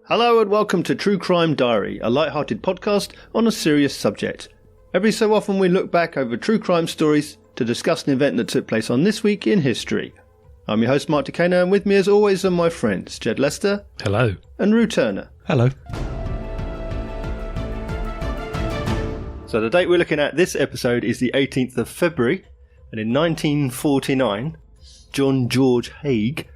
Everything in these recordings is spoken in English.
Hello and welcome to True Crime Diary, a light-hearted podcast on a serious subject. Every so often we look back over true crime stories to discuss an event that took place on this week in history. I'm your host Mark Decana, and with me as always are my friends Jed Lester. Hello. And Rue Turner. Hello. So the date we're looking at this episode is the 18th of February, and in 1949, John George Haigh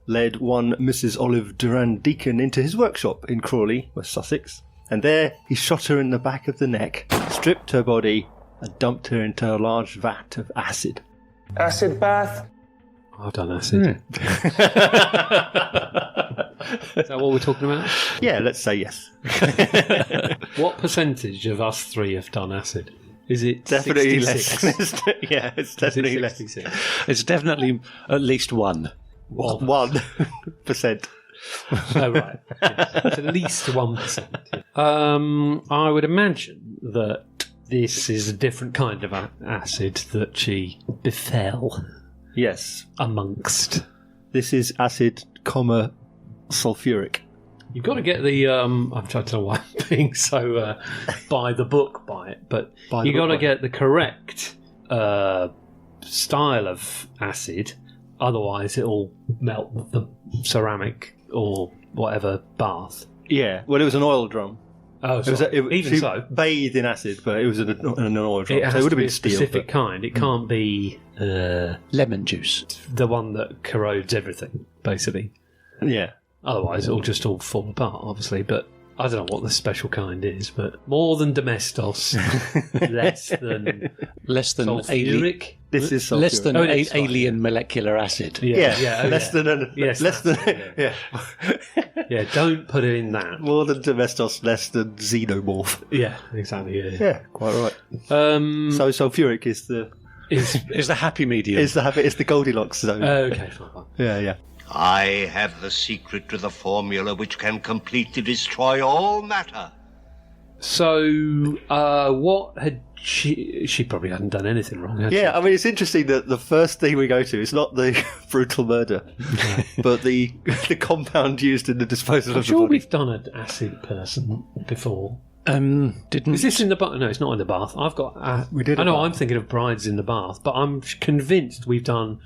led one Mrs. Olive Durand Deacon into his workshop in Crawley, West Sussex, and there he shot her in the back of the neck, stripped her body, and dumped her into a large vat of acid. Acid bath? I've done acid. Is that what we're talking about? Yeah, let's say yes. What percentage of us three have done acid? Is it Definitely 66? less. Yeah, it's definitely less. 66? It's definitely at least one. 1%. Oh, right. Yes. It's at least 1%. I would imagine that this is a different kind of acid that she befell Yes. amongst. This is acid, sulfuric. You've got to get the... I'm trying to know why I'm being so by the book by it, but you've got to get the correct style of acid. Otherwise, it'll melt the ceramic or whatever bath. Yeah, well, it was an oil drum. Oh, It was even she so, bathed in acid, but it was an oil drum. it has So it would to have be been a steel. specific kind. It can't be Lemon juice. the one that corrodes everything, basically. Yeah. Otherwise, it'll just all fall apart, obviously. But I don't know what the special kind is. But more than domestos, less than sulfuric. This is sulfuric. Less than it is alien molecular acid. Yeah, oh, less yeah. than Yes, less that's than it, yeah. Yeah, don't put it in that. More than domestos, less than xenomorph. Yeah, exactly. Yeah. Yeah, quite right. So sulfuric is the Is the happy medium. it's the Goldilocks zone. Okay, fine. Yeah. I have the secret to the formula which can completely destroy all matter. So, what had she probably hadn't done anything wrong, had she? Yeah, I mean, it's interesting that the first thing we go to is not the brutal murder, but the compound used in the disposal I'm of the sure body. we've done an acid person before. Didn't Is this in the bath? No, it's not in the bath. I've got... We did I a know, bath. I'm thinking of brides in the bath, but I'm convinced we've done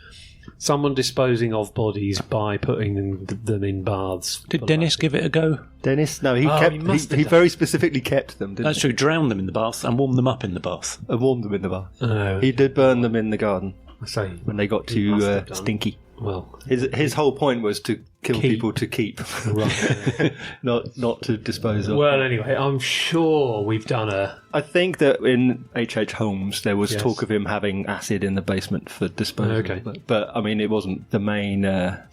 someone disposing of bodies by putting them in baths. Did Dennis give it a go? Dennis? No, he must have he done. very specifically kept them, didn't That's true. Drown them in the bath and warm them up in the bath. he? And warmed them in the bath. Oh, He did burn them in the garden I say, when they got He must too have done. stinky. well, His whole point was to kill Keep. people to keep, right. not to dispose of. Well, anyway, I'm sure we've done a... I think that in H.H. Holmes there was Yes. talk of him having acid in the basement for disposal. Okay. But I mean, it wasn't the main.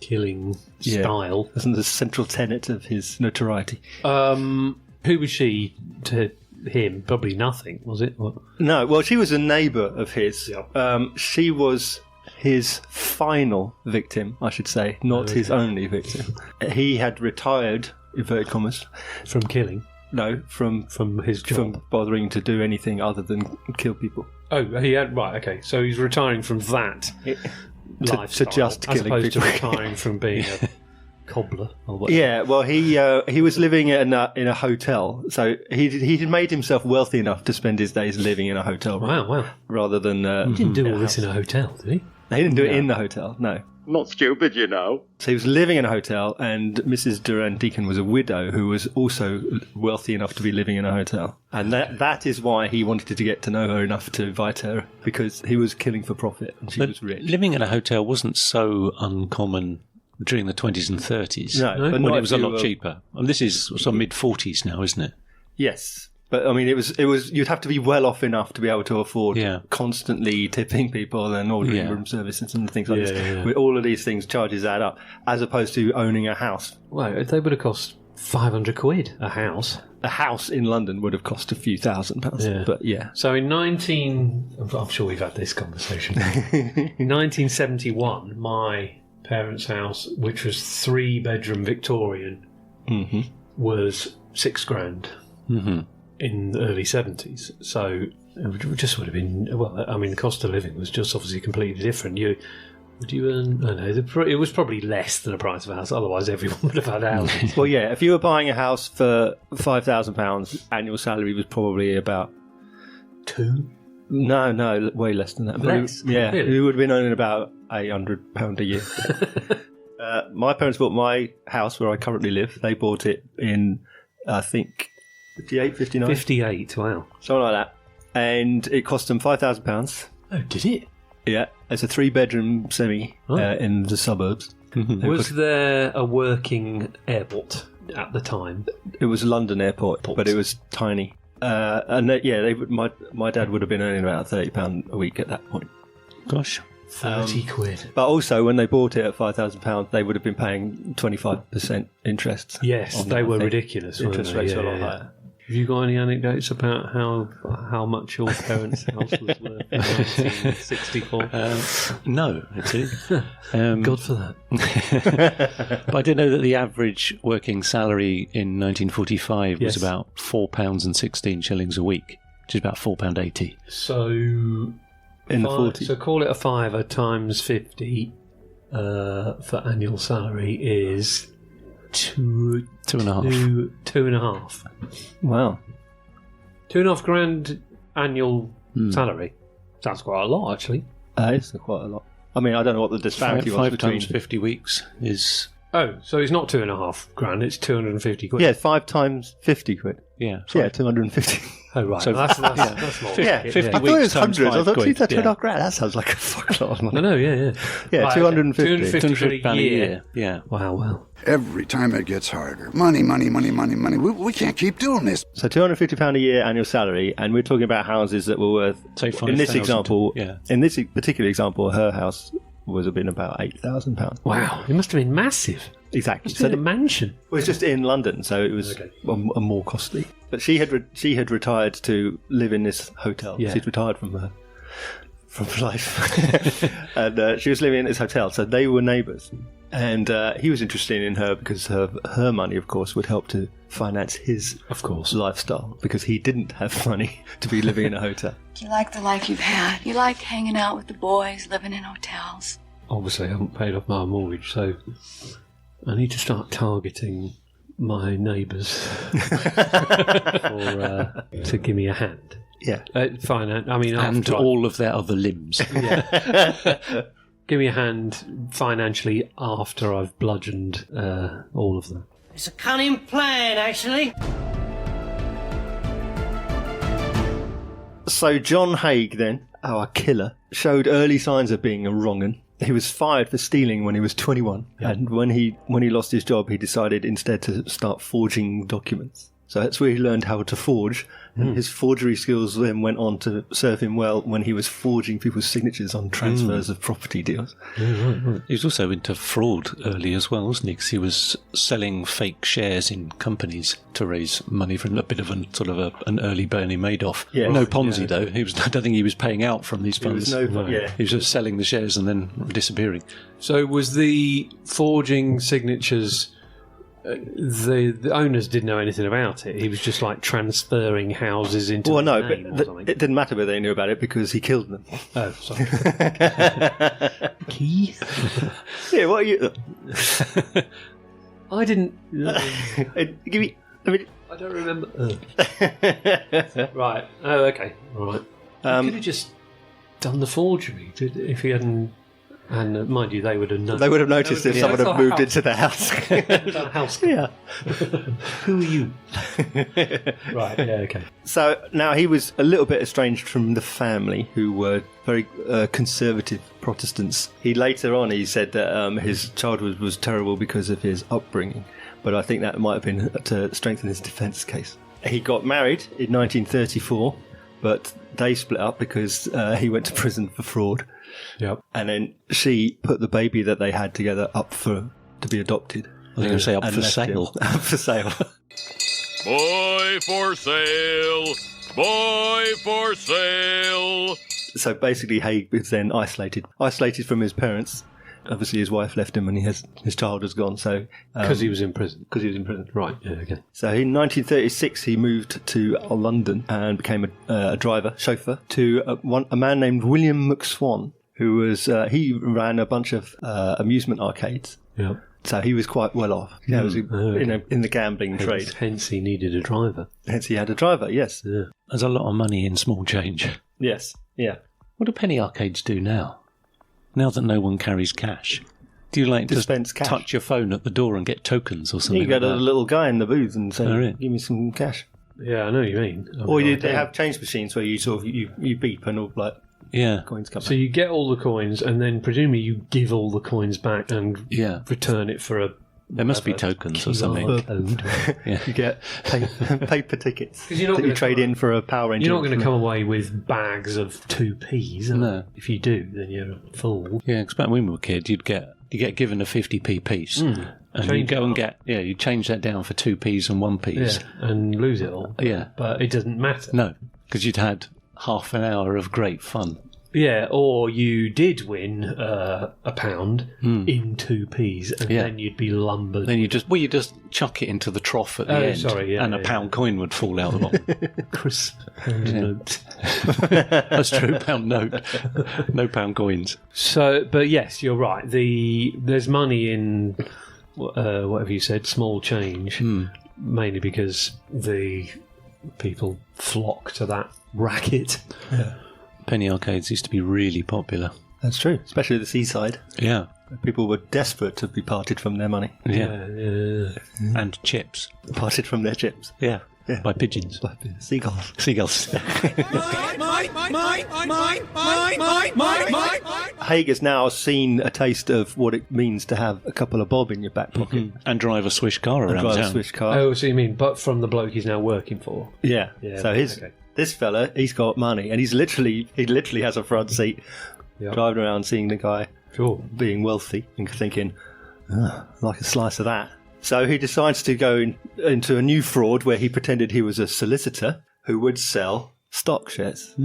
killing Yeah. style. Wasn't the central tenet of his notoriety. Who was she to him? Probably nothing, was it? What? No, well, she was a neighbour of his. Yeah. She was his final victim, I should say, not his only victim. He had retired, inverted commas, From killing? no, from From his job? from bothering to do anything other than kill people. Oh, he had... Right, okay. So he's retiring from that lifestyle, to just as killing opposed people. to retiring from being a cobbler or whatever. Yeah, well, he was living in a hotel, so he had made himself wealthy enough to spend his days living in a hotel room Wow. rather than. He didn't do all this in a hotel, did he? He didn't do it in the hotel, no. Not stupid, you know. So he was living in a hotel, and Mrs. Durand Deacon was a widow who was also wealthy enough to be living in a hotel. And that is why he wanted to get to know her enough to invite her, because he was killing for profit and she was rich. Living in a hotel wasn't so uncommon during the 20s and 30s. No, but when not it was if a you lot were- cheaper. And this is sort of mid-40s now, isn't it? Yes. But I mean, it was. You'd have to be well off enough to be able to afford Yeah. constantly tipping people and ordering Yeah. room services and things like Yeah, this. yeah. With all of these things, charges add up, as opposed to owning a house. Well, they would have cost 500 quid a house. A house in London would have cost a few £1,000s. Yeah. But yeah, So in I'm sure we've had this conversation. In 1971, my parents' house, which was 3-bedroom Victorian, was £6,000 in the early 70s. So it just would have been, well, I mean, the cost of living was just obviously completely different. Would you earn? I don't know. It was probably less than the price of a house. Otherwise, everyone would have had houses. Well, yeah, if you were buying a house for £5,000, annual salary was probably about... 2? No, way less than that. Less? Yeah, Really? you would have been earning about £800 a year. My parents bought my house where I currently live. They bought it in, I think, 58, 59? 58, wow. Something like that. And it cost them £5,000. Oh, did it? Yeah, it's a 3-bedroom semi in the suburbs. Was there a working airport at the time? It was a London airport, but it was tiny. My dad would have been earning about £30 a week at that point. Gosh. 30 quid. But also, when they bought it at £5,000, they would have been paying 25% interest. Yes, they were ridiculous. Interest rates were a lot higher. Have you got any anecdotes about how much your parents' house was worth in 1964? No, actually. God for that. But I did know that the average working salary in 1945 was about £4.16 a week, which is about £4.80. So in the 40s. So call it a fiver times 50 for annual salary is two and a half. Wow. £2,500 annual salary. Sounds quite a lot, actually. It's quite a lot. I mean, I don't know what the disparity was 5 between... times 50 weeks is... Oh, so it's not £2,500, it's 250 quid. Yeah, 5 times 50 quid. Yeah. Yeah, 250. Oh, right. So that's more. Yeah, 50 I thought it weeks was times hundreds. I 5 thought, quid. geez, that's Yeah. £2,500. That sounds like a fuck lot of money. No, yeah. Yeah, Right, 250. £250 £250 a year. Yeah. Wow. Every time it gets harder. Money. We can't keep doing this. So £250 a year annual salary, and we're talking about houses that were worth... Say in this 5,000. example, Yeah. in this particular example, her house would have been about £8,000. Wow, it must have been massive. Exactly. So the mansion. It was just in London, so it was a more costly. But she had retired to live in this hotel. Yeah. She'd retired from life, and she was living in this hotel. So they were neighbours, and he was interested in her because her money, of course, would help to finance his lifestyle because he didn't have money to be living in a hotel. Do you like the life you've had? You like hanging out with the boys, living in hotels? Obviously, I haven't paid off my mortgage, so I need to start targeting my neighbours to give me a hand. Yeah, finance. I mean, And all of their other limbs. give me a hand financially after I've bludgeoned all of them. It's a cunning plan, actually. So John Haigh, then, our killer, showed early signs of being a wrong'un. He was fired for stealing when he was 21, and when he lost his job, he decided instead to start forging documents. So that's where he learned how to forge, and his forgery skills then went on to serve him well when he was forging people's signatures on transfers of property deals. He was also into fraud early as well, wasn't he? Because he was selling fake shares in companies to raise money for a bit of an early Bernie Madoff. Yeah. No Ponzi though. I don't think he was paying out from these funds. He was just selling the shares and then disappearing. So was the forging signatures... the owners didn't know anything about it. He was just like transferring houses into his name or something. It didn't matter whether they knew about it because he killed them. Oh, sorry. Key? Yeah, what are you... I didn't... Give me... I don't remember... Right. Oh, okay. All right. He could have just done the forgery if he hadn't... And mind you, they would have known. They would have noticed if someone had moved into the house. House. Yeah. Who are you? Right, yeah, okay. So now he was a little bit estranged from the family, who were very conservative Protestants. He said that his childhood was terrible because of his upbringing, but I think that might have been to strengthen his defence case. He got married in 1934, but they split up because he went to prison for fraud. Yep. And then she put the baby that they had together up to be adopted. I was going to say up for sale. Up for sale. Boy for sale! Boy for sale! So basically, Haigh was then isolated from his parents. Obviously, his wife left him, and his child has gone. So because he was in prison. Because he was in prison. Right. Yeah. Okay. So in 1936, he moved to London and became a chauffeur to a man named William McSwan, who was he ran a bunch of amusement arcades. Yeah. So he was quite well off. Yeah, was in the gambling trade. Hence he needed a driver. Hence he had a driver, yes. Yeah. There's a lot of money in small change. Yes, yeah. What do penny arcades do now? Now that no one carries cash? Do you like Dispense just cash. touch your phone at the door and get tokens or something You go like to that? the little guy in the booth and say, Oh, really? give me some cash. Yeah, I know what you mean. Or they have change machines where you sort of you beep and all like Yeah. coins come So you get all the coins, and then presumably you give all the coins back and Yeah. return it for a. There must be tokens or something. QR code. Yeah. You get paper tickets 'Cause you're not that you gonna trade in for a Power Ranger. You're not going to come away with bags of 2p's. are No. you? If you do, then you're a fool. Yeah, because back when we were kids, you get given a 50p piece, and you Change go it and up. you change that down for 2p's and 1p's. Yeah, and lose it all. Yeah. But it doesn't matter. No, because you'd had half an hour of great fun. Yeah, or you did win a pound in 2p's, and Yeah. then you'd be lumbered. Then you just chuck it into the trough at the Oh, end, sorry, yeah, and a yeah. pound coin would fall out the bottom. crisp pound note. That's true, pound note, no pound coins. So, but yes, you're right. There's money in whatever you said, small change, mainly because the people flock to that racket. Penny arcades used to be really popular. That's true, especially the seaside. Yeah, People were desperate to be parted from their money, yeah, Yeah. and chips. parted from their chips. Yeah, Yeah. by pigeons, By seagulls. seagulls. Haigh has now seen a taste of what it means to have a couple of bob in your back pocket. and drive a swish car And around drive a town. Swiss car. Oh, so you mean, but from the bloke he's now working for? Yeah. Yeah, So okay. this fella, he's got money, and he literally has a front seat, Yep. driving around seeing the guy Sure. being wealthy and thinking, like a slice of that. So he decides to go into a new fraud where he pretended he was a solicitor who would sell stock shares,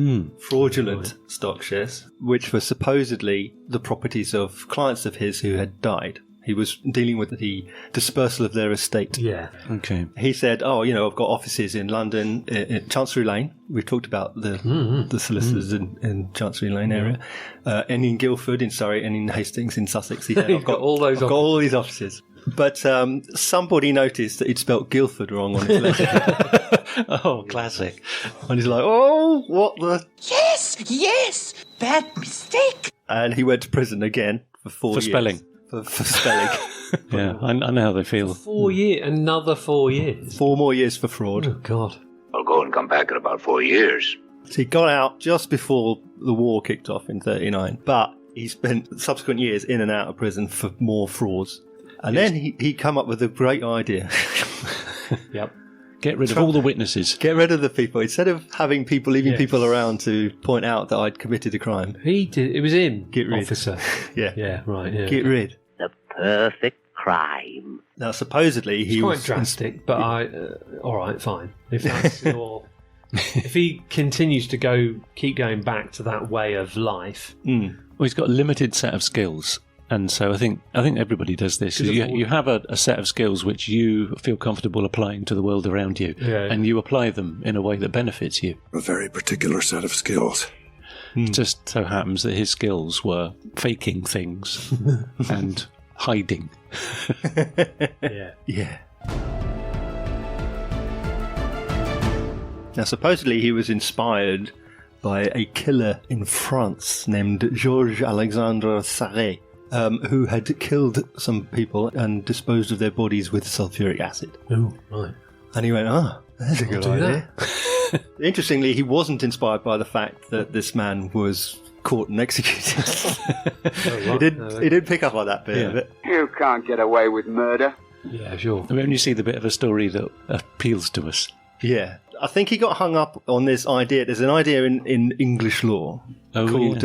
fraudulent stock shares, which were supposedly the properties of clients of his who had died. He was dealing with the dispersal of their estate. Yeah. Okay. He said, I've got offices in London, in Chancery Lane. We've talked about the solicitors in Chancery Lane area. And in Guildford, in Surrey, and in Hastings, in Sussex. He said, You've got all those I've got all these offices. But somebody noticed that he'd spelt Guildford wrong on his letter. Oh, classic. And he's like, oh, what the... Yes, bad mistake. And he went to prison again for 4 years. For spelling. For spelling. Yeah, I know how they feel. 4 years, another 4 years. 4 more years for fraud. Oh, God. I'll go and come back in about 4 years. So he got out just before the war kicked off in 1939, but he spent subsequent years in and out of prison for more frauds. And then he come up with a great idea. Yep. Get rid of all the witnesses. Get rid of the people. Instead of having people, leaving Yes. people around to point out that I'd committed a crime. He did. It was him, Get rid. officer. Yeah. Yeah, right, yeah. Get rid. The perfect crime. Now, supposedly he It's quite was... drastic, but all right, fine. If that's your... If he continues to keep going back to that way of life... Well, he's got a limited set of skills. And so I think everybody does this. You have a set of skills which you feel comfortable applying to the world around you, Yeah. and you apply them in a way that benefits you. A very particular set of skills. It just so happens that his skills were faking things and hiding. Yeah. Yeah. Now, supposedly he was inspired by a killer in France named Georges Alexandre Sarret, who had killed some people and disposed of their bodies with sulfuric acid. Oh, right. And he went, there's a good do idea. Interestingly, he wasn't inspired by the fact that this man was caught and executed. He didn't pick up on that bit of it. You can't get away with murder. Yeah, sure. When you see the bit of a story that appeals to us. Yeah. I think he got hung up on this idea. There's an idea in English law called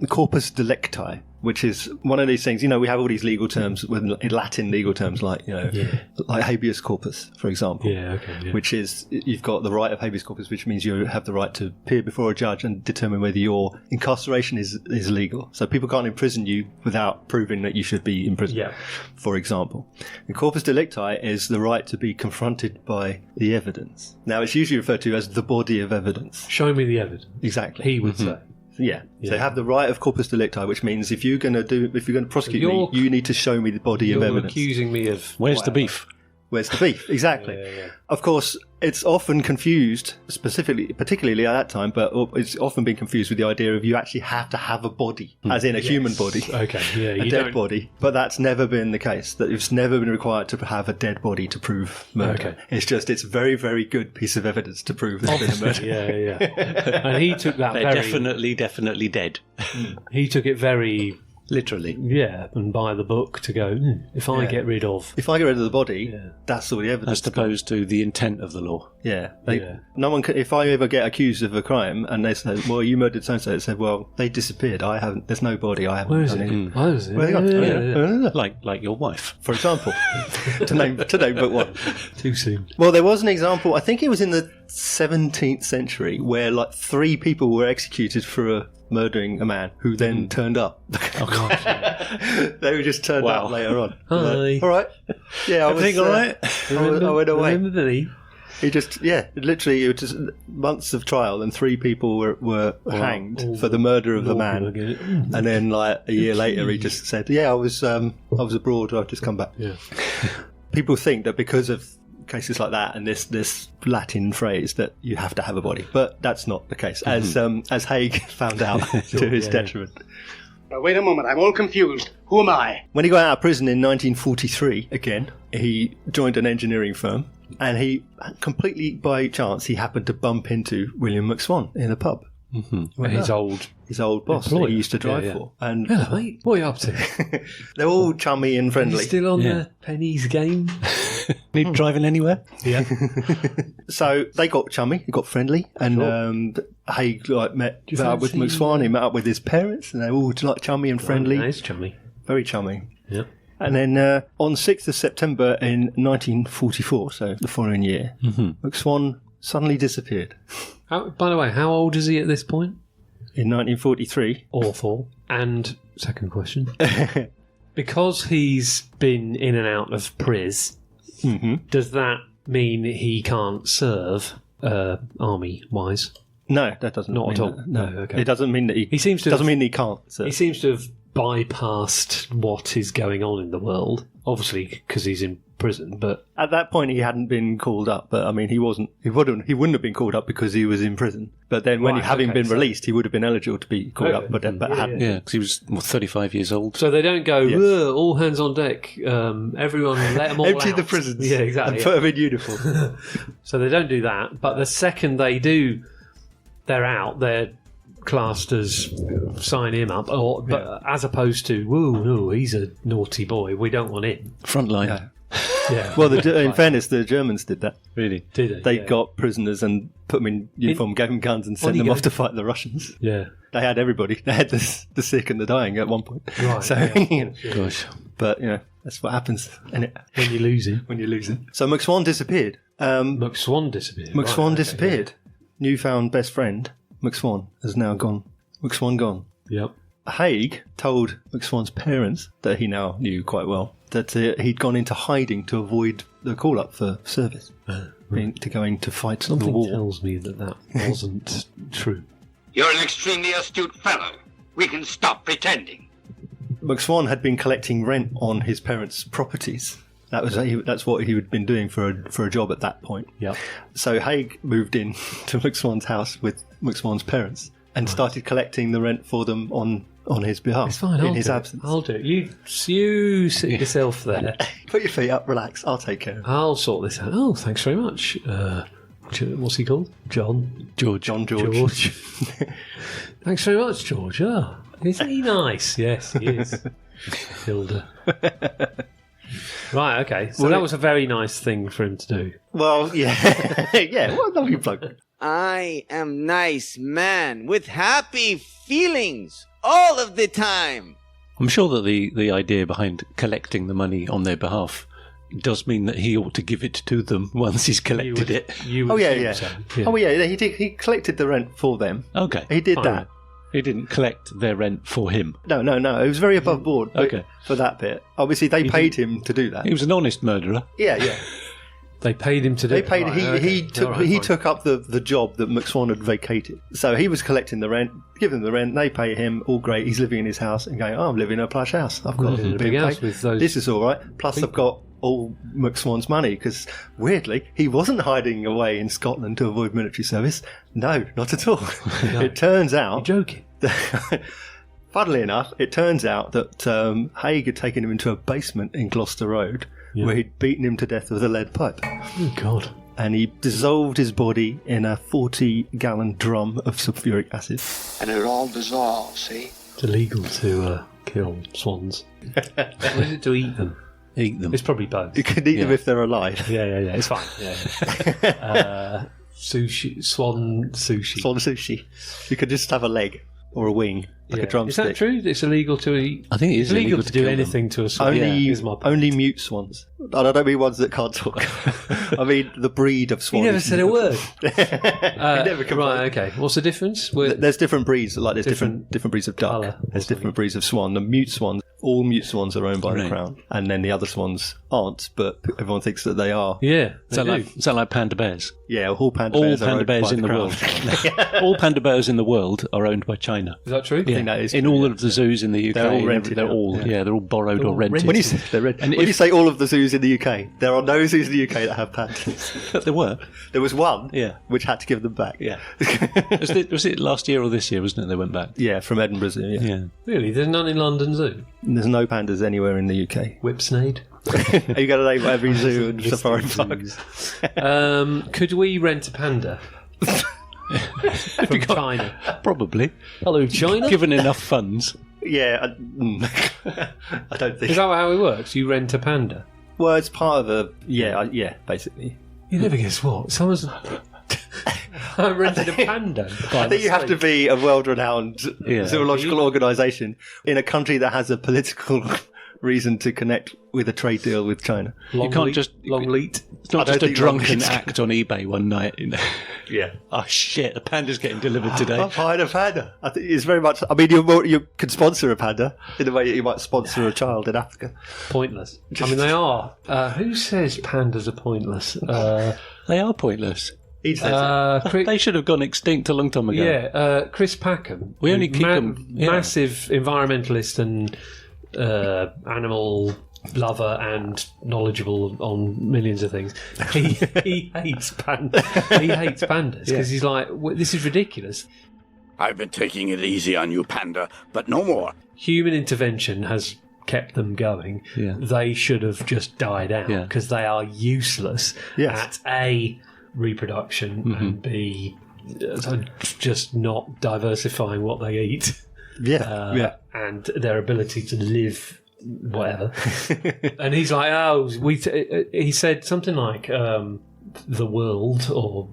corpus delicti, which is one of these things. We have all these legal terms, Latin legal terms, like like habeas corpus, for example. Yeah, okay. Yeah. Which is you've got the right of habeas corpus, which means you have the right to appear before a judge and determine whether your incarceration is legal. So people can't imprison you without proving that you should be imprisoned. Yeah. For example, and corpus delicti is the right to be confronted by the evidence. Now, it's usually referred to as the body of evidence. Show me the evidence. Exactly. He would say. Yeah. So they have the right of corpus delicti, which means if you're going to prosecute me, you need to show me the body of evidence. You're accusing me of... Where's the beef? Where's the beef? Exactly. Of course, it's often confused, particularly at that time, but it's often been confused with the idea of you actually have to have a body, as in a human body. Okay, yeah. A dead body. But that's never been the case. That it's never been required to have a dead body to prove murder. Okay. It's a very, very good piece of evidence to prove there's been a murder. Yeah. And he took that They're definitely dead. He took it very... Literally. Yeah, and by the book to go, if I get rid of... If I get rid of the body, that's all the evidence. As opposed to the intent of the law. Yeah. No one can, if I ever get accused of a crime and they say, well, you murdered so-and-so, it said, well, they disappeared. I haven't, there's no body. I haven't done anything. Where is it? Where are they gone? Like your wife. For example. to name but one. Too soon. Well, there was an example, I think it was in the 17th century, where like 3 people were executed for murdering a man who then turned up. Oh, God. They were just turned up later on. Hi. All right. Yeah, I was. Everything all right? I went away. Remember me? He just, literally, it was just months of trial, and 3 people were hanged for the murder of the man. And then, like a year later, he just said, "Yeah, I was abroad. I've just come back." Yeah. People think that because of cases like that and this Latin phrase that you have to have a body, but that's not the case, as Haigh found out to his detriment. Now, wait a moment, I'm all confused. Who am I? When he got out of prison in 1943, again, he joined an engineering firm, and he completely by chance he happened to bump into William McSwan in a pub. His old boss that he used to drive for. And hello, mate. What are you up to? They're all chummy and friendly. Still on the pennies game? Need driving anywhere? Yeah. So they got chummy, they got friendly, and Haigh met up with McSwan. He met up with his parents, and they were all chummy and friendly. Nice, chummy. Very chummy. Yeah. And then on 6th of September in 1944, so the following year, McSwan suddenly disappeared. By the way, how old is he at this point? In 1943. Awful. And second question. Because he's been in and out of pris, does that mean he can't serve army-wise? No, that doesn't. Not mean at all. That. No, Okay. It doesn't mean that he seems to doesn't have, mean he can't. So. He seems to have bypassed what is going on in the world, obviously because he's in prison. But at that point, he hadn't been called up. But I mean, he wouldn't have been called up because he was in prison. But then, when having been released, he would have been eligible to be called up. But hadn't. Yeah, because he was 35 years old. So they don't go, all hands on deck. Everyone, let them all empty out. the prisons. Yeah, exactly. And put them in uniform. So they don't do that. But the second they do, they're out. They're classed as sign him up, but as opposed to, no, he's a naughty boy. We don't want him. Frontline. Yeah. Well, in fairness, the Germans did that. Really? Did they? They got prisoners and put them in uniform, gave them guns, and sent them off to fight the Russians. Yeah. They had everybody. They had the sick and the dying at one point. Right. So, Gosh. But that's what happens, isn't it? When you're losing. So McSwan disappeared. McSwan disappeared. McSwan disappeared. Newfound best friend McSwan has now gone. McSwan gone. Yep. Haigh told McSwan's parents, that he now knew quite well, that he'd gone into hiding to avoid the call-up for service, to going to fight the war. Something tells me that wasn't true. You're an extremely astute fellow. We can stop pretending. McSwan had been collecting rent on his parents' properties. That's what he had been doing for a job at that point. Yep. So Haigh moved in to McSwan's house with McSwan's parents and started collecting the rent for them on his behalf. It's fine. In his absence. I'll do it. You sit yourself there. Put your feet up, relax. I'll take care of it. I'll sort this out. Oh, thanks very much. What's he called? George. Thanks very much, George. Oh, isn't he nice? Yes, he is. Hilda. Right, okay. So that was a very nice thing for him to do. Well, yeah. Yeah, what a lovely bloke. I am nice man with happy feelings all of the time. I'm sure that the idea behind collecting the money on their behalf does mean that he ought to give it to them once he's collected it. Oh, yeah. Oh, yeah, he did. He collected the rent for them. Okay. He did that. He didn't collect their rent for him. No. It was very above board okay. for that bit. Obviously, they paid him to do that. He was an honest murderer. Yeah. They paid him to do. They paid. Right, He took up the job that McSwan had vacated. So he was collecting the rent, giving them the rent. They pay him, all great. He's living in his house and going, "Oh, I'm living in a plush house. I've got a big house with those. This is all right. Plus, I've got all McSwan's money because weirdly, he wasn't hiding away in Scotland to avoid military service. No, not at all. No. It turns out. You're joking. Funnily enough, it turns out that Haigh had taken him into a basement in Gloucester Road. Yeah. Where he'd beaten him to death with a lead pipe. Oh, God. And he dissolved his body in a 40-gallon drum of sulfuric acid. And it all dissolves, see? It's illegal to kill swans. What is it to eat them? Eat them. It's probably both. You can eat them if they're alive. Yeah. It's fine. Yeah. Sushi, swan sushi. Swan sushi. You could just have a leg or a wing. Like a drumstick. Is that true? It's illegal to eat. I think it is illegal to do anything to a swan. Only mute swans. And I don't mean ones that can't talk. I mean the breed of swan. You never said a word. Never right. Okay. What's the difference? There's different breeds. Like there's different breeds of duck. Colour. There's different breeds of swan. The mute swans. All mute swans are owned by the Crown, and then the other swans aren't. But everyone thinks that they are. Yeah. Is that like panda bears? Yeah. All panda bears in the world. All panda bears in the world are owned by China. Is that true? Yeah. That is in all of the zoos in the UK, they're all rented. They're all borrowed or rented. When you say they're rented, when you say all of the zoos in the UK, there are no zoos in the UK that have pandas. There were. There was one, which had to give them back. Yeah. was it last year or this year? Wasn't it? They went back. Yeah, from Edinburgh Zoo. Yeah. Really? There's none in London Zoo. There's no pandas anywhere in the UK. Whipsnade. Are you going to name every zoo and safari park? Could we rent a panda? From China. Probably. Hello, China. Given enough funds. Yeah. I don't think. Is that how it works? You rent a panda? Well, it's part of a... Yeah, basically. You never guess what? Someone's... I rented a panda. I think you have to be a world-renowned zoological organisation in a country that has a political reason to connect with a trade deal with China. You can't just... Long leat. It's not just a drunken act on eBay one night. Yeah. Oh, shit, a panda's getting delivered today. I've hired a panda. I think it's very much... I mean, you could sponsor a panda in the way that you might sponsor a child in Africa. Pointless. I mean, they are. Who says pandas are pointless? They are pointless. He says they should have gone extinct a long time ago. Yeah, Chris Packham. We only keep them... Massive environmentalist and animal lover and knowledgeable on millions of things. He hates pandas. He hates pandas because he's like, this is ridiculous. I've been taking it easy on you, panda, but no more. Human intervention has kept them going. Yeah. They should have just died out because they are useless at A, reproduction, and B, just not diversifying what they eat. And their ability to live whatever. And he's like, he said something like the world or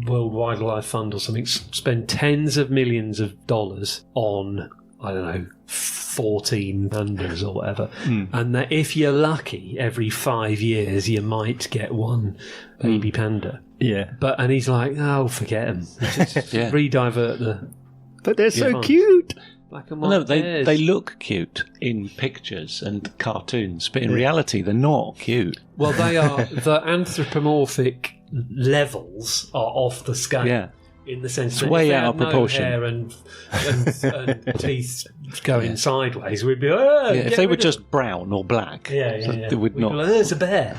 World Wildlife Fund or something spend tens of millions of dollars on, I don't know, 14 pandas or whatever, and that if you're lucky, every 5 years you might get one baby panda. Yeah, and he's like, oh, forget them. Just re-divert the. But they're so cute. Black and white. No, they look cute in pictures and cartoons, but in reality, they're not cute. Well, they are. The anthropomorphic levels are off the scale. Yeah. In the sense it's that way if they out had of proportion. No hair and teeth going sideways, we'd be. If they were just brown or black, they would not. Be like, there's a bear.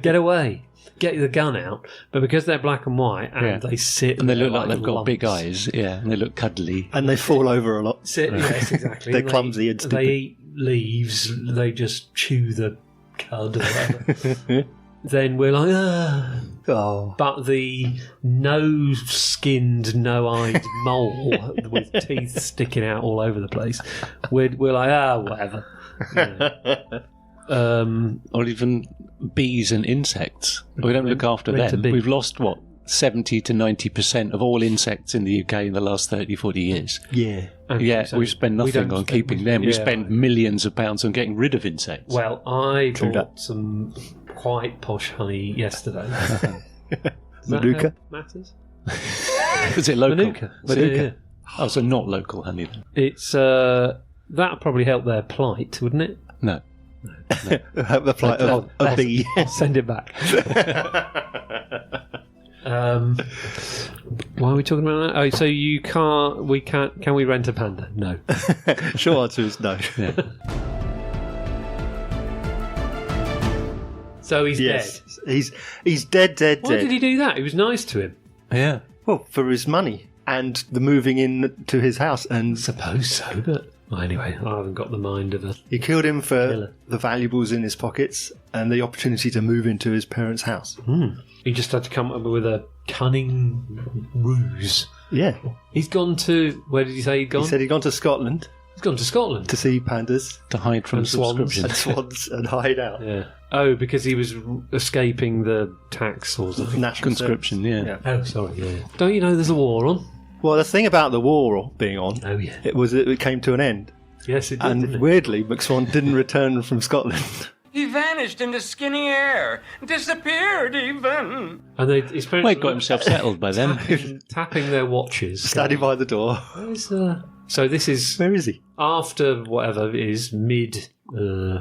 Get away. Get the gun out. But because they're black and white and they sit and they look like they've got lumps. big eyes, and they look cuddly, and they fall over a lot. Yes, exactly. They're clumsy and stupid. They eat leaves. They just chew the cud or whatever. Then we're like, But the no-skinned, no-eyed mole with teeth sticking out all over the place, we're like, whatever. Or even bees and insects. We don't look after them. We've lost, 70 to 90% of all insects in the UK in the last 30, 40 years. Yeah. We've spent nothing on keeping them. We spend millions of pounds on getting rid of insects. Well, I bought some quite posh honey yesterday. Manuka? Matters? Was it local? Manuka. Yeah. Oh, so not local honey then. It's, that probably helped their plight, wouldn't it? No. The flight of a bee. Send it back. Why are we talking about that? Oh, so you can't. We can't. Can we rent a panda? No. Short answer is no. Yeah. So he's dead. He's dead. Why did he do that? He was nice to him. Yeah. Well, for his money and the moving in to his house, and Suppose so, but well, anyway, I haven't got the mind of a. he killed him for Killer. the valuables in his pockets and the opportunity to move into his parents' house. He just had to come up with a cunning ruse. Yeah, He's gone to. Where did he say he'd gone? he said he'd gone to Scotland He's gone to Scotland. to see pandas To hide from And swans. subscription. and swans and hide out. Yeah. Oh, because he was escaping the tax or something. National Conscription, service. yeah. Oh, sorry. Yeah. Don't you know there's a war on? Well, the thing about the war being on, Oh yeah. it came to an end, Yes, it did. and didn't it? weirdly, McSwan didn't return from Scotland. He vanished into skinny air, disappeared even. And his parents Well, he got himself settled by then. tapping their watches. Standing by the door. Where's, so this is Where is he? after whatever it is, mid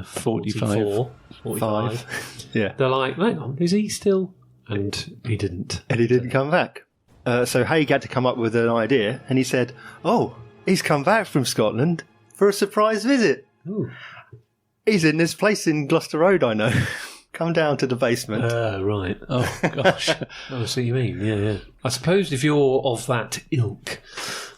44, 45. Yeah. They're like, hang on, is he still? And he didn't. And he didn't come back. So Haigh had to come up with an idea, and he said, "Oh, he's come back from Scotland for a surprise visit. Ooh. He's in this place in Gloucester Road, I know. Come down to the basement." Right. Oh, gosh. I see what you mean. Yeah, yeah. I suppose if you're of that ilk,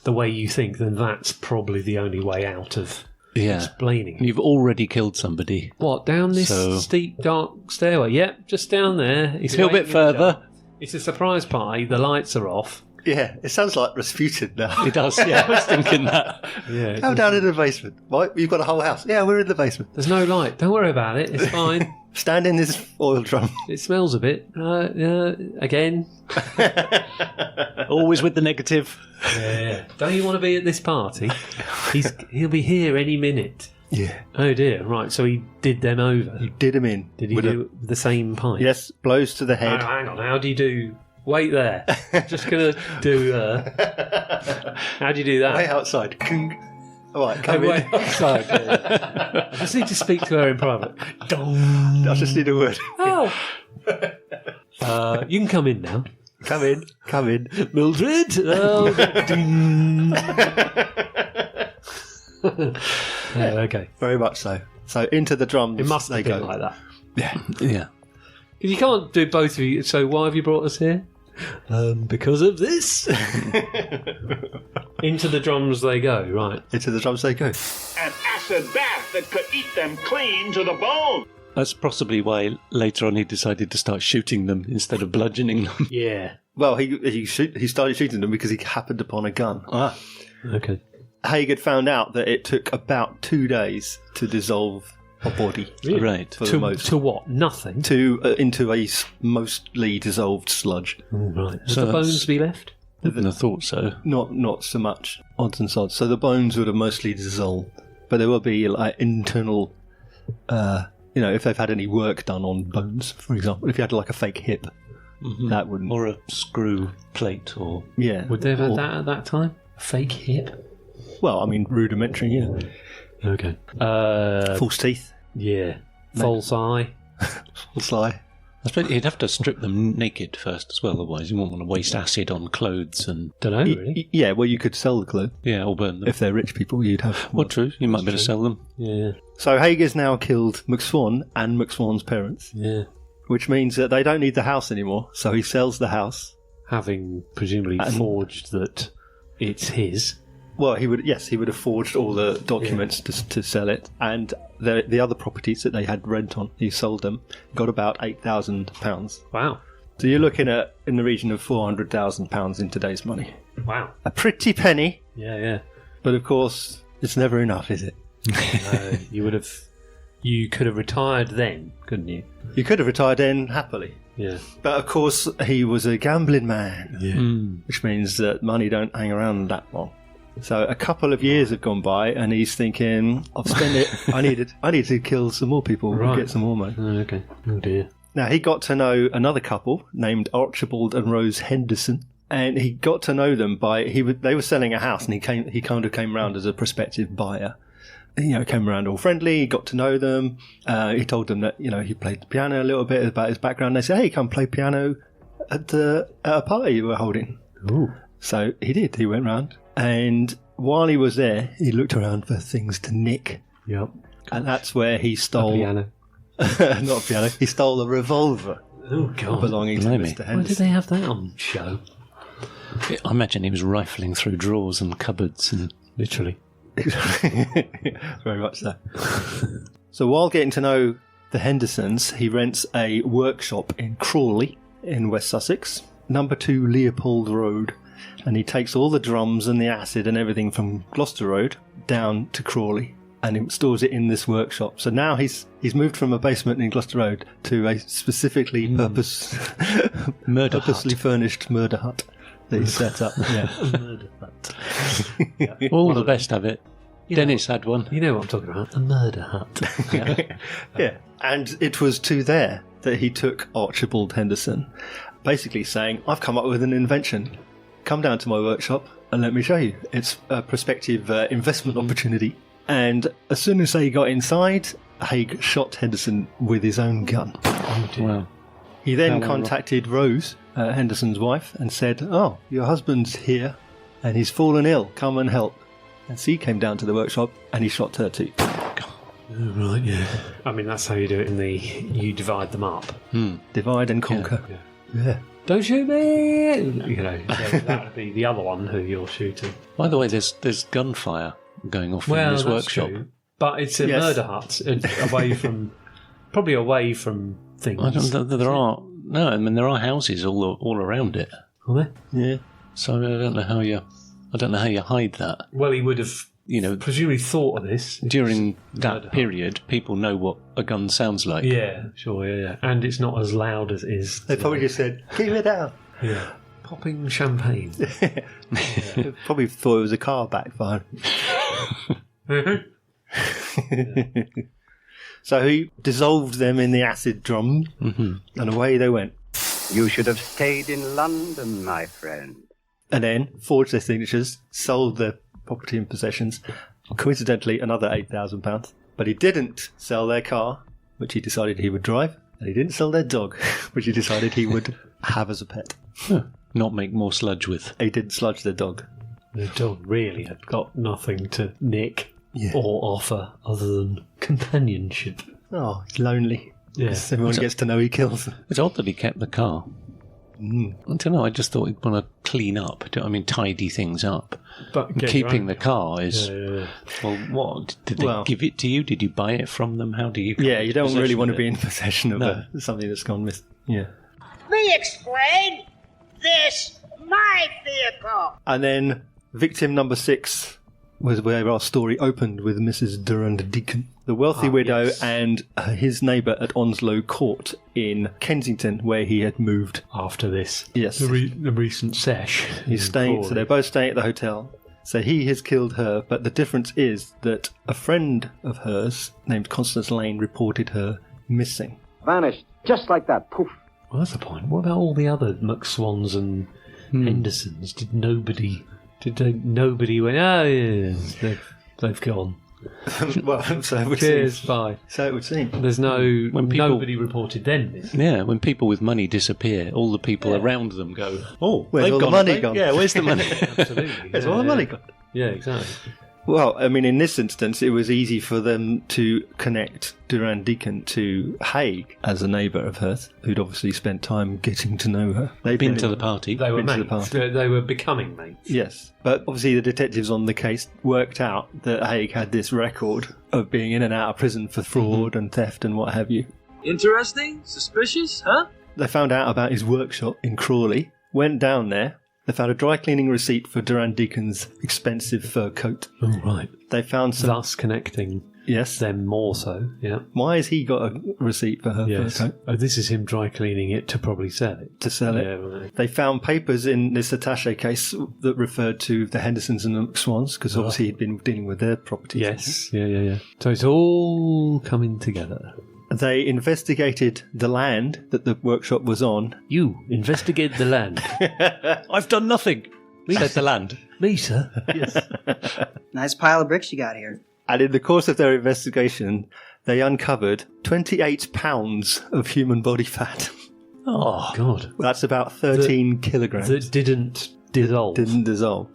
the way you think, then that's probably the only way out of explaining. You've already killed somebody. What, down this steep, dark stairway? Yep, just down there. He's A little bit waiting in the further. dark. It's a surprise party. The lights are off. Yeah, it sounds like Rasputin now. It does, yeah. I was thinking that. Yeah. Come down in the basement. Right, you've got a whole house. Yeah, we're in the basement. There's no light. Don't worry about it. It's fine. Stand in this oil drum. It smells a bit. Again. Always with the negative. Yeah. Don't you want to be at this party? He'll be here any minute. Yeah. Oh dear. Right. So he did them over. You did him in. Did he with do it with the same pipe? Yes, blows to the head. Oh, hang on. How do you do? Wait there. Just gonna do. How do you do that? Way outside. All right, come Wait in. outside. Yeah. I just need to speak to her in private. I just need a word. Oh. You can come in now. Come in. Come in. Mildred. Oh, ding. Okay. Very much so. So into the drums. It must they have been go. like that. Yeah. Yeah. Because you can't do both of you. So why have you brought us here? Because of this. Into the drums they go, right. Into the drums they go. An acid bath that could eat them clean to the bone. That's possibly why later on he decided to start shooting them instead of bludgeoning them. Yeah. Well, he started shooting them because he happened upon a gun. Ah. Okay. Haigh had found out that it took about 2 days to dissolve a body. Really? Right. For the most. To what? Nothing? Into a mostly dissolved sludge. Oh, right. Would So the bones be left? Wouldn't have thought so. Not so much odds and sods. So the bones would have mostly dissolved, but there will be like internal, if they've had any work done on bones, for example, if you had like a fake hip, that wouldn't. Or a screw plate, or Yeah. Would they have had that at that time? A fake hip? Well, I mean, rudimentary, yeah. Okay. False teeth. Yeah. False eye. False eye. I suppose you'd have to strip them naked first as well, otherwise you wouldn't want to waste acid on clothes and... Don't know, really. Yeah, well, you could sell the clothes. Yeah, or burn them. If they're rich people, you'd have... Well, true. You might be able to sell them. Yeah. So Haigh has now killed McSwan and McSwan's parents. Yeah. Which means that they don't need the house anymore, so he sells the house. Having presumably forged that it's his. Well, he would have forged all the documents to sell it, and the other properties that they had rent on, he sold them, got about £8,000. Wow. So you're looking at in the region of £400,000 in today's money. Wow. A pretty penny, Yeah, yeah. but of course, it's never enough, is it? You could have retired then, couldn't you? You could have retired then happily. Yeah. But of course, he was a gambling man, Yeah. which means that money don't hang around that long. So a couple of years have gone by, and he's thinking, "I've spent it. I need to kill some more people and get some more money." Oh, okay. Oh dear. Now he got to know another couple named Archibald and Rose Henderson, and he got to know them by they were selling a house, and he kind of came round as a prospective buyer, came around all friendly. He got to know them. He told them that he played the piano a little bit about his background. They said, "Hey, come play piano at a party we're holding." Ooh. So he did. He went round, and while he was there, he looked around for things to nick. Yep. And that's where he stole a piano. Not a piano. He stole a revolver. Oh God! Belonging to Mr. Henderson. Why did they have that on show? I imagine he was rifling through drawers and cupboards and literally. Very much so. So while getting to know the Hendersons, he rents a workshop in Crawley in West Sussex, number 2 Leopold Road, and he takes all the drums and the acid and everything from Gloucester Road down to Crawley, and he stores it in this workshop. So now he's moved from a basement in Gloucester Road to a specifically purposely furnished murder hut that he set up. Yeah. A murder hut. All the best of it. Dennis had one. You know what I'm talking about? A murder hut. Yeah. And it was to there that he took Archibald Henderson, basically saying, "I've come up with an invention. Come down to my workshop and let me show you. It's a prospective investment opportunity." And as soon as they got inside, Haigh shot Henderson with his own gun. Oh, dear. Wow. He then contacted Rose, Henderson's wife, and said, "Oh, your husband's here and he's fallen ill. Come and help." And she came down to the workshop and he shot her too. Oh, right, yeah. I mean, that's how you do it you divide them up. Divide and conquer. Yeah. Don't shoot me! That would be the other one who you're shooting. By the way, there's gunfire going off in his workshop. True. But it's a murder hut, away from things. I don't know, there are houses all around it. Are there? Yeah. So I don't know how you hide that. Well, he would have, presumably thought of this during that period. People know what a gun sounds like. Yeah, sure, yeah, and it's not as loud as it is. They probably just said, "Keep it down." Yeah, popping champagne. Probably thought it was a car backfire. So he dissolved them in the acid drum, and away they went. You should have stayed in London, my friend. And then forged their signatures, sold their property and possessions, coincidentally another £8,000. But he didn't sell their car, which he decided he would drive, and he didn't sell their dog, which he decided he would have as a pet. Not make more sludge with. He didn't sludge their dog. The dog really had got nothing to nick or offer other than companionship. Oh, he's lonely. Yeah. Everyone gets to know he kills them. It's odd that he kept the car. I don't know, I just thought he'd want to clean up, tidy things up. But keeping the car is... Well, what? Did they give it to you? Did you buy it from them? How do you... Yeah, you don't really want to be in possession of something that's gone missing. Yeah. Me explain. This my vehicle. And then victim number 6 was where our story opened with Mrs. Durand Deacon, the wealthy widow and his neighbour at Onslow Court in Kensington, where he had moved. After this. Yes. The recent sesh. He's staying, so they're both staying at the hotel. So he has killed her, but the difference is that a friend of hers, named Constance Lane, reported her missing. Vanished, just like that, poof. Well, that's the point. What about all the other McSwans and Hendersons? Nobody went, they've gone. Well, so it would Cheers, seem. bye. So it would seem. There's nobody reported then. Yeah, when people with money disappear, all the people around them go, "Oh, where's all the money gone?" Yeah, where's the money? Absolutely. Where's all the money gone? Yeah, exactly. Well, I mean, in this instance, it was easy for them to connect Durand Deacon to Haigh as a neighbour of hers, who'd obviously spent time getting to know her. They'd been to the party. They were mates. They were becoming mates. Yes. But obviously the detectives on the case worked out that Haigh had this record of being in and out of prison for fraud and theft and what have you. Interesting? Suspicious, huh? They found out about his workshop in Crawley, went down there. They found a dry cleaning receipt for Durand Deacon's expensive fur coat. Oh, right. They found some... Thus connecting them more so, yeah. Why has he got a receipt for her fur coat? Oh, this is him dry cleaning it to probably sell it. To sell it. Yeah, right. They found papers in this attaché case that referred to the Hendersons and the McSwans, because obviously he'd been dealing with their properties. Yes, yeah. So it's all coming together. They investigated the land that the workshop was on. You investigate the land. I've done nothing. Said the land. Me, sir. Yes. Nice pile of bricks you got here. And in the course of their investigation, they uncovered 28 pounds of human body fat. Oh, God. That's about 13 kilograms. That didn't dissolve. Didn't dissolve.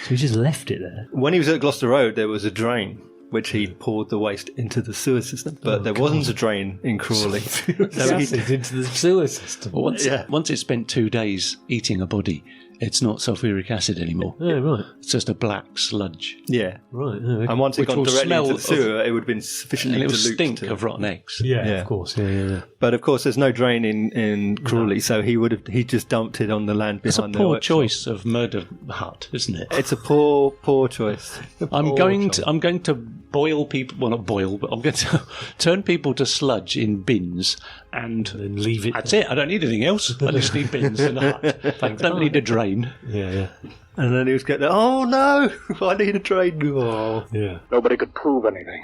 So he just left it there. When he was at Gloucester Road, there was a drain, which he poured the waste into the sewer system. But there wasn't a drain in Crawley. Into the sewer system. Well, once it spent 2 days eating a body, it's not sulfuric acid anymore. Oh, right. It's just a black sludge. Yeah. Right. Oh, okay. And once it Which got will directly into smell the sewer, it would have been sufficiently And it will dilute. stink of rotten eggs. Yeah, of course. Yeah. But of course, there's no drain in Crawley, so he just dumped it on the land It's a behind their poor workshop. choice of murder hut, isn't it? It's a poor choice. I'm going to boil people. Well, not boil, but I'm going to turn people to sludge in bins and leave it. That's it. I don't need anything else. I just need bins and a hut. I don't need a drain. Yeah. And then he was getting, oh no, I need a drain. Oh. Yeah. Nobody could prove anything.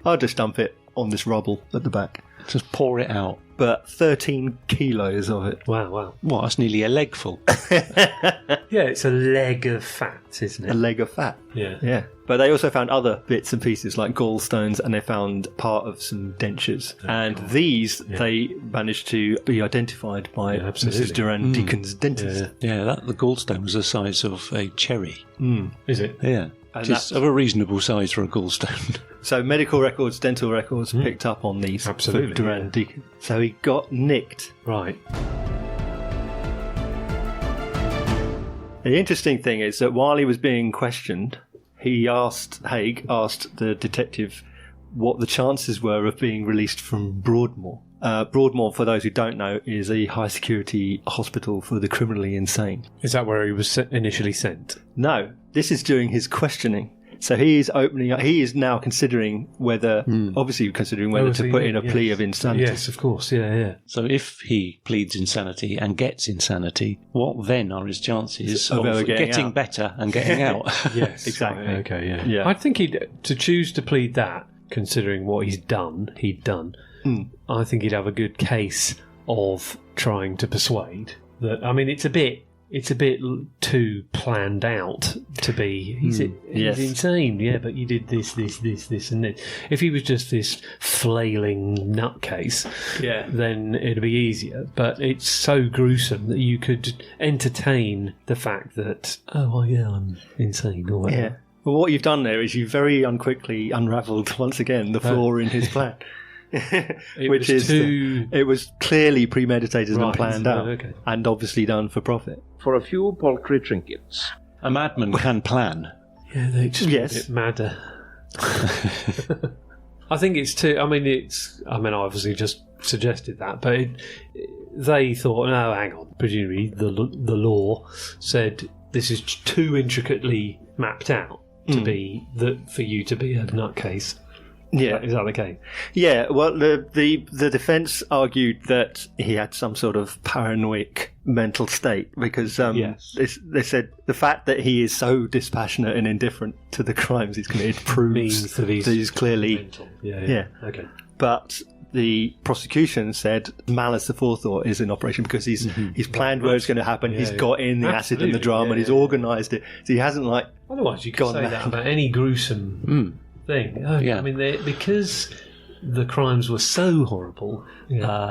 I'll just dump it on this rubble at the back. Just pour it out. But 13 kilos of it. Wow. What? That's nearly a leg full. Yeah, it's a leg of fat, isn't it? A leg of fat. Yeah. But they also found other bits and pieces like gallstones, and they found part of some dentures. And these, they managed to be identified by Mrs. Duran Deacon's dentist. Yeah, the gallstone was the size of a cherry. Is it? Yeah. And Just of a reasonable size for a gallstone. So medical records, dental records picked up on these for Duran Deacon. So he got nicked. Right. The interesting thing is that while he was being questioned, Haigh asked the detective what the chances were of being released from Broadmoor. Broadmoor, for those who don't know, is a high security hospital for the criminally insane. Is that where he was initially sent? No, this is during his questioning. So he is opening up. He is now considering whether, obviously considering whether to put in a plea of insanity. Yes, of course. Yeah. So if he pleads insanity and gets insanity, what then are his chances of getting better and getting out? Yes, exactly. Okay, yeah. I think to choose to plead that, considering what he'd done. I think he'd have a good case of trying to persuade that. I mean, it's a bit too planned out to be. He's insane, yeah, but you did this, and this. If he was just this flailing nutcase, then it'd be easier. But it's so gruesome that you could entertain the fact that, I'm insane or whatever. Yeah. Well, what you've done there is you very unquickly unravelled once again the flaw in his plan. It was clearly premeditated and planned out, and obviously done for profit. For a few paltry trinkets. A madman can plan. Yeah, they just a bit madder. I think it's too. I obviously just suggested that, but they thought, no, hang on. Presumably, the law said this is too intricately mapped out to be that for you to be a nutcase. Yeah, is that the case? Yeah. Well, the defence argued that he had some sort of paranoid mental state because they said the fact that he is so dispassionate and indifferent to the crimes he's committed proves that he's clearly mental. Yeah. Okay. But the prosecution said malice aforethought is in operation because he's planned where it's going to happen. He's got in the acid and the drama and he's organised it. So he hasn't Otherwise, you could say that about any gruesome thing. I mean, because the crimes were so horrible,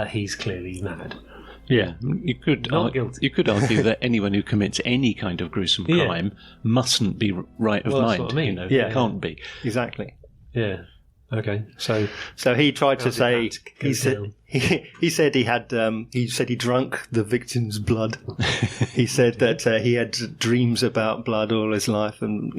he's clearly mad. Yeah, you could argue that anyone who commits any kind of gruesome crime mustn't be right of mind. That's what I mean. Can't be. Exactly. Yeah. Okay. So he tried to say he said he drank the victim's blood. He said that he had dreams about blood all his life, and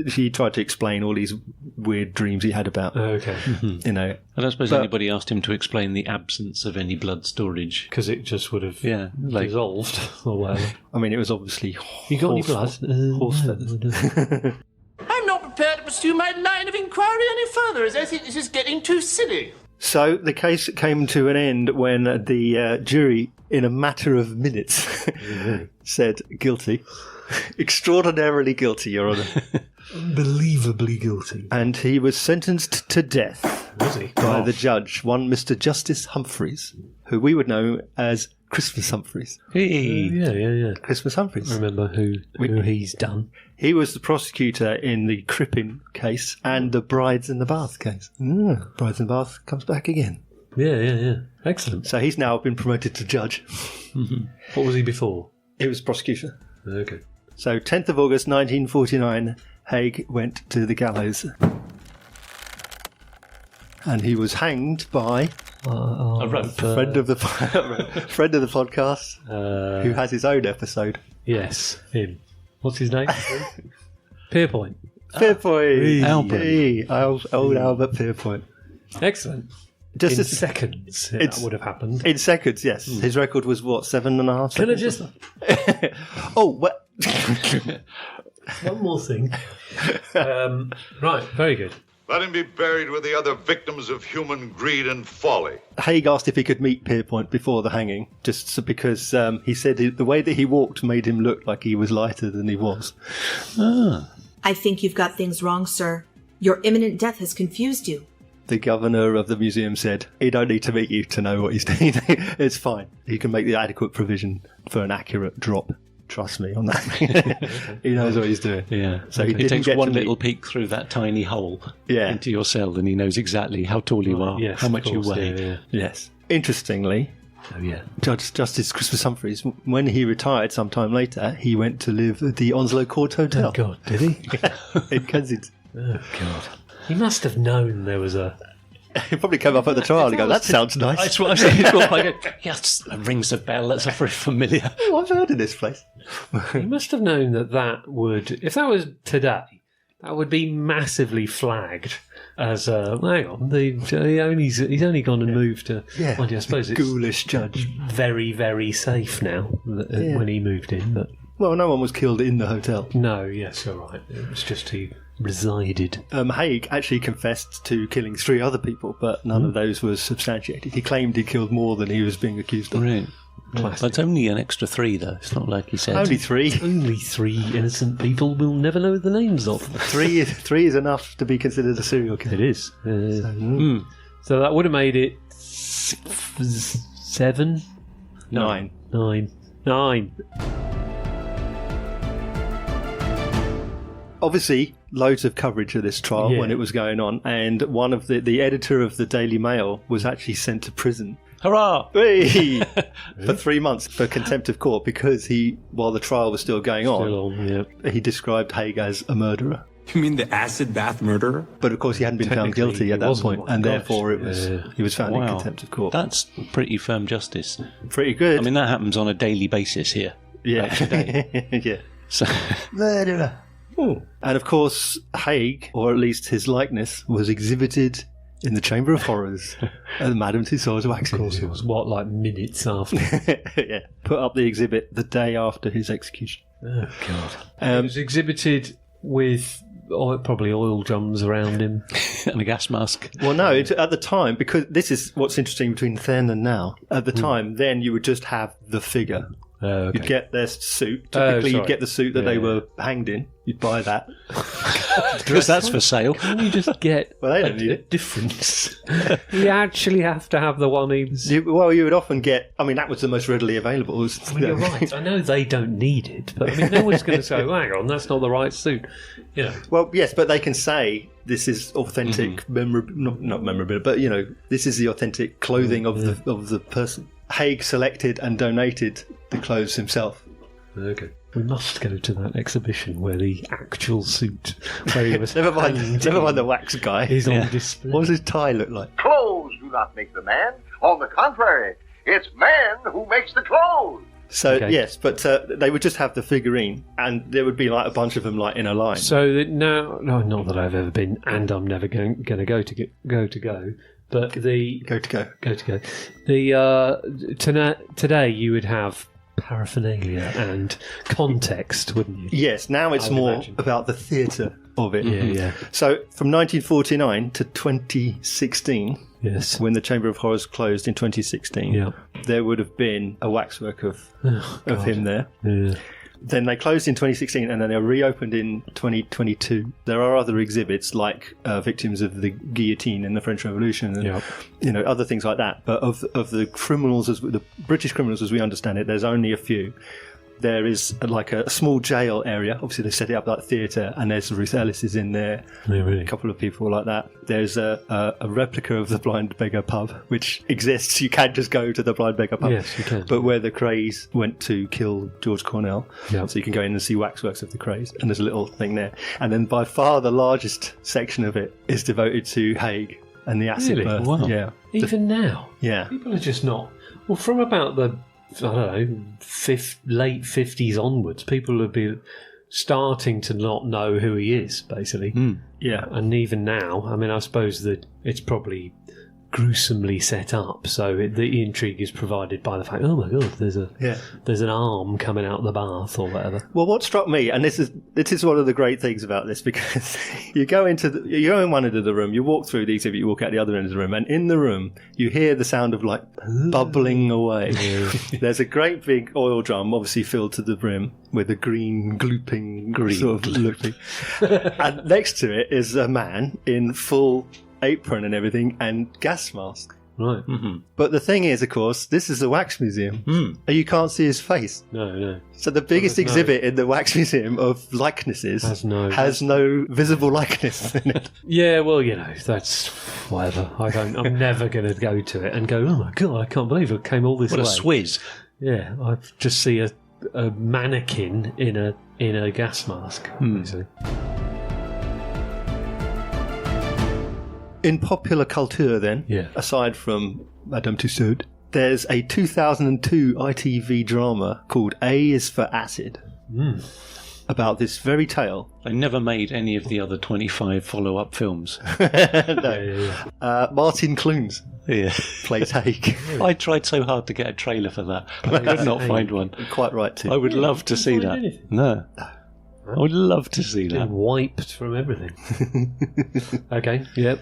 he tried to explain all these weird dreams he had about. Okay. I don't suppose anybody asked him to explain the absence of any blood storage because it just would have dissolved or whatever. I mean, it was obviously you got any blood? Horse feathers. I'm not prepared to pursue my line of inquiry any further, as I think this is getting too silly. So the case came to an end when the jury, in a matter of minutes, said guilty. Extraordinarily guilty, Your Honour. Unbelievably guilty. And he was sentenced to death was he? by the judge, one Mr. Justice Humphreys, who we would know as Christmas Humphreys. Yeah. Christmas Humphreys. I remember who he's done. He was the prosecutor in the Crippen case and the Brides in the Bath case. Brides in the Bath comes back again. Yeah. Excellent. So he's now been promoted to judge. What was he before? He was prosecutor. Okay. So 10th of August 1949, Haigh went to the gallows. And he was hanged by a rope. Friend of the podcast, who has his own episode. Yes, him. What's his name? Pierpoint. Pierpoint. Albert. Old Albert Pierpoint. Excellent. Just in seconds, that would have happened. In seconds, yes. His record was, 7.5 seconds? Can I just... One more thing. Right, very good. Let him be buried with the other victims of human greed and folly. Haigh asked if he could meet Pierpoint before the hanging, just because he said the way that he walked made him look like he was lighter than he was. I think you've got things wrong, sir. Your imminent death has confused you. The governor of the museum said, he don't need to meet you to know what he's doing. It's fine. He can make the adequate provision for an accurate drop. Trust me on that. He knows what he's doing. Yeah. So he takes one little peek through that tiny hole into your cell, and he knows exactly how tall you are, how much you weigh. Yeah. Yes. Interestingly, Justice Christmas Humphreys, when he retired sometime later, he went to live at the Onslow Court Hotel. Oh, God, did he? In Kensington. Oh, God. He must have known there was a... He probably came up at the trial and go, that sounds nice. That's what I said. Yes, that rings a bell. That's very familiar. Oh, I've heard of this place. He must have known that would... If that was today, that would be massively flagged as, hang on, he's only gone and moved to... Yeah, well, I suppose it's ghoulish judge. Very, very safe now when he moved in. But well, no one was killed in the hotel. No, yes, you're right. It was just he resided. Haigh actually confessed to killing 3 other people, but none of those was substantiated. He claimed he killed more than he was being accused of. Right. But it's only an extra 3, though. It's not like he said. Only 3. Only 3 innocent people we'll never know the names of. 3 is enough to be considered a serial killer. It is. So that would have made it 7? 9. 9. Obviously, loads of coverage of this trial when it was going on, and one of the editor of the Daily Mail was actually sent to prison. Hurrah! Hey! For 3 months for contempt of court because while the trial was still going on, he described Haigh as a murderer. You mean the acid bath murderer? But of course he hadn't been found guilty at that point, and therefore he was found in contempt of court. That's pretty firm justice. Pretty good. I mean, that happens on a daily basis here. Yeah. Yeah. So. Murderer. And of course, Haigh, or at least his likeness, was exhibited in the Chamber of Horrors at Madame Tussauds wax. Of course it was. Like minutes after? Yeah. Put up the exhibit the day after his execution. Oh, God. It was exhibited with probably oil drums around him. And a gas mask. Well, no, at the time, because this is what's interesting between then and now. At the time, then you would just have the figure. Okay. You'd get their suit. Typically, you'd get the suit that they were hanged in. You'd buy that. Because that's for sale. Can you just get a difference? You actually have to have the one he was... you would often get... I mean, that was the most readily available. You're right. I know they don't need it, but I mean, no one's going to say, hang on, that's not the right suit. You know. Well, yes, but they can say this is authentic, not memorabilia, but, this is the authentic clothing of the person. Haigh selected and donated the clothes himself. Okay. We must go to that exhibition where the actual suit, where he was never mind the wax guy, is on display. What does his tie look like? Clothes do not make the man. On the contrary, it's man who makes the clothes. So, yes, but they would just have the figurine, and there would be a bunch of them in a line. So now, not that I've ever been, and I'm never going to go. But the go to go. The today you would have paraphernalia and context, wouldn't you? Yes. Now it's more about the theatre of it. Yeah. So from 1949 to 2016, yes, when the Chamber of Horrors closed in 2016, there would have been a waxwork of him there. Yeah. Then they closed in 2016 and then they reopened in 2022. There are other exhibits like victims of the guillotine in the French Revolution and other things like that. But of the criminals, the British criminals as we understand it, there's only a few. There is like a small jail area. Obviously, they set it up like theatre, and there's Ruth Ellis is in there. Yeah, really? A couple of people like that. There's a replica of the Blind Beggar pub, which exists. You can just go to the Blind Beggar pub. Yes, you can. But where the Crays went to kill George Cornell. Yep. So you can go in and see waxworks of the Crays, and there's a little thing there. And then by far the largest section of it is devoted to Haigh and the acid birth. Wow. Yeah. Even now? Yeah. People are just not... Well, from about the... I don't know, late 50s onwards, people have been starting to not know who he is, basically. Yeah. And even now, I mean, I suppose that it's probably gruesomely set up, so the intrigue is provided by the fact, oh my god, there's an arm coming out of the bath or whatever. Well, what struck me, and this is one of the great things about this, because you go in one end of the room, you walk through the exhibit, you walk out the other end of the room, and in the room you hear the sound of like bubbling away. There's a great big oil drum, obviously filled to the brim with a green sort of looking, and next to it is a man in full apron and everything and gas mask. Right. Mm-hmm. But the thing is, of course, this is the wax museum and you can't see his face. No. So the biggest exhibit in the wax museum of likenesses has no visible likeness in it. Yeah, well, that's whatever. I'm never going to go to it and go, oh my god, I can't believe it came all this way. What a swizz. Yeah, I just see a mannequin in a gas mask. Basically. In popular culture, then, aside from Madame Tussauds, there's a 2002 ITV drama called A is for Acid about this very tale. They never made any of the other 25 follow-up films. No. Martin Clunes plays Haigh. I tried so hard to get a trailer for that, but I could not find one. Quite right, too. I would love to see that. No. I would love to see that. Wiped from everything. Okay, yep.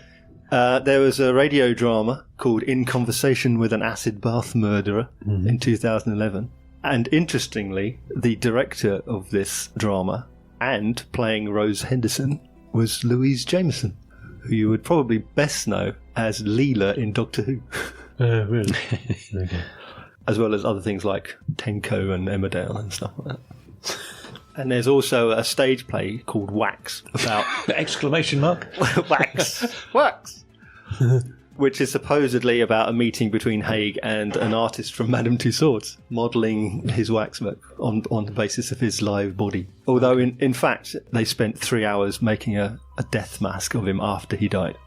There was a radio drama called In Conversation with an Acid Bath Murderer in 2011. And interestingly, the director of this drama and playing Rose Henderson was Louise Jameson, who you would probably best know as Leela in Doctor Who. Really? Okay. As well as other things like Tenko and Emmerdale and stuff like that. And there's also a stage play called Wax about... Exclamation mark. Wax. Wax. Which is supposedly about a meeting between Haigh and an artist from Madame Tussauds, modelling his waxwork on the basis of his live body. Although, in fact, they spent 3 hours making a death mask of him after he died.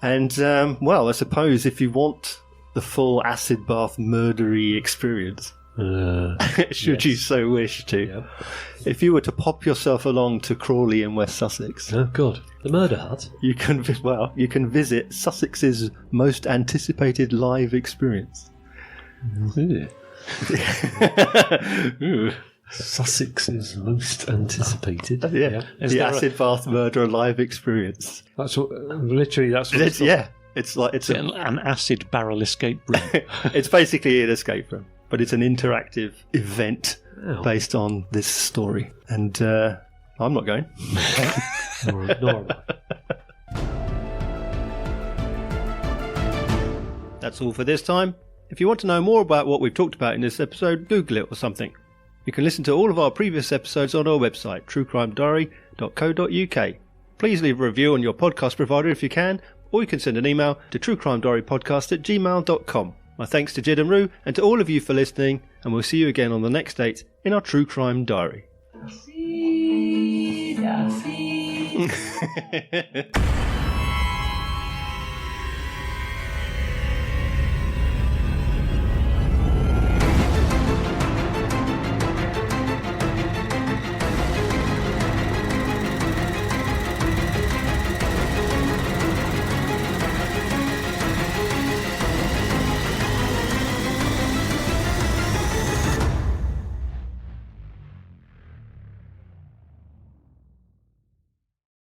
And, well, I suppose if you want the full acid bath murdery experience... should you so wish to. If you were to pop yourself along to Crawley in West Sussex, oh god, the murder hut, you can visit Sussex's most anticipated live experience. Sussex's most anticipated. The acid bath murder live experience. That's what literally. That's what it's an acid barrel escape room. It's basically an escape room. But it's an interactive event based on this story. And I'm not going. Nor am I. That's all for this time. If you want to know more about what we've talked about in this episode, Google it or something. You can listen to all of our previous episodes on our website, truecrimediary.co.uk. Please leave a review on your podcast provider if you can, or you can send an email to truecrimediarypodcast@gmail.com. My thanks to Jid and Roo and to all of you for listening, and we'll see you again on the next date in our True Crime Diary.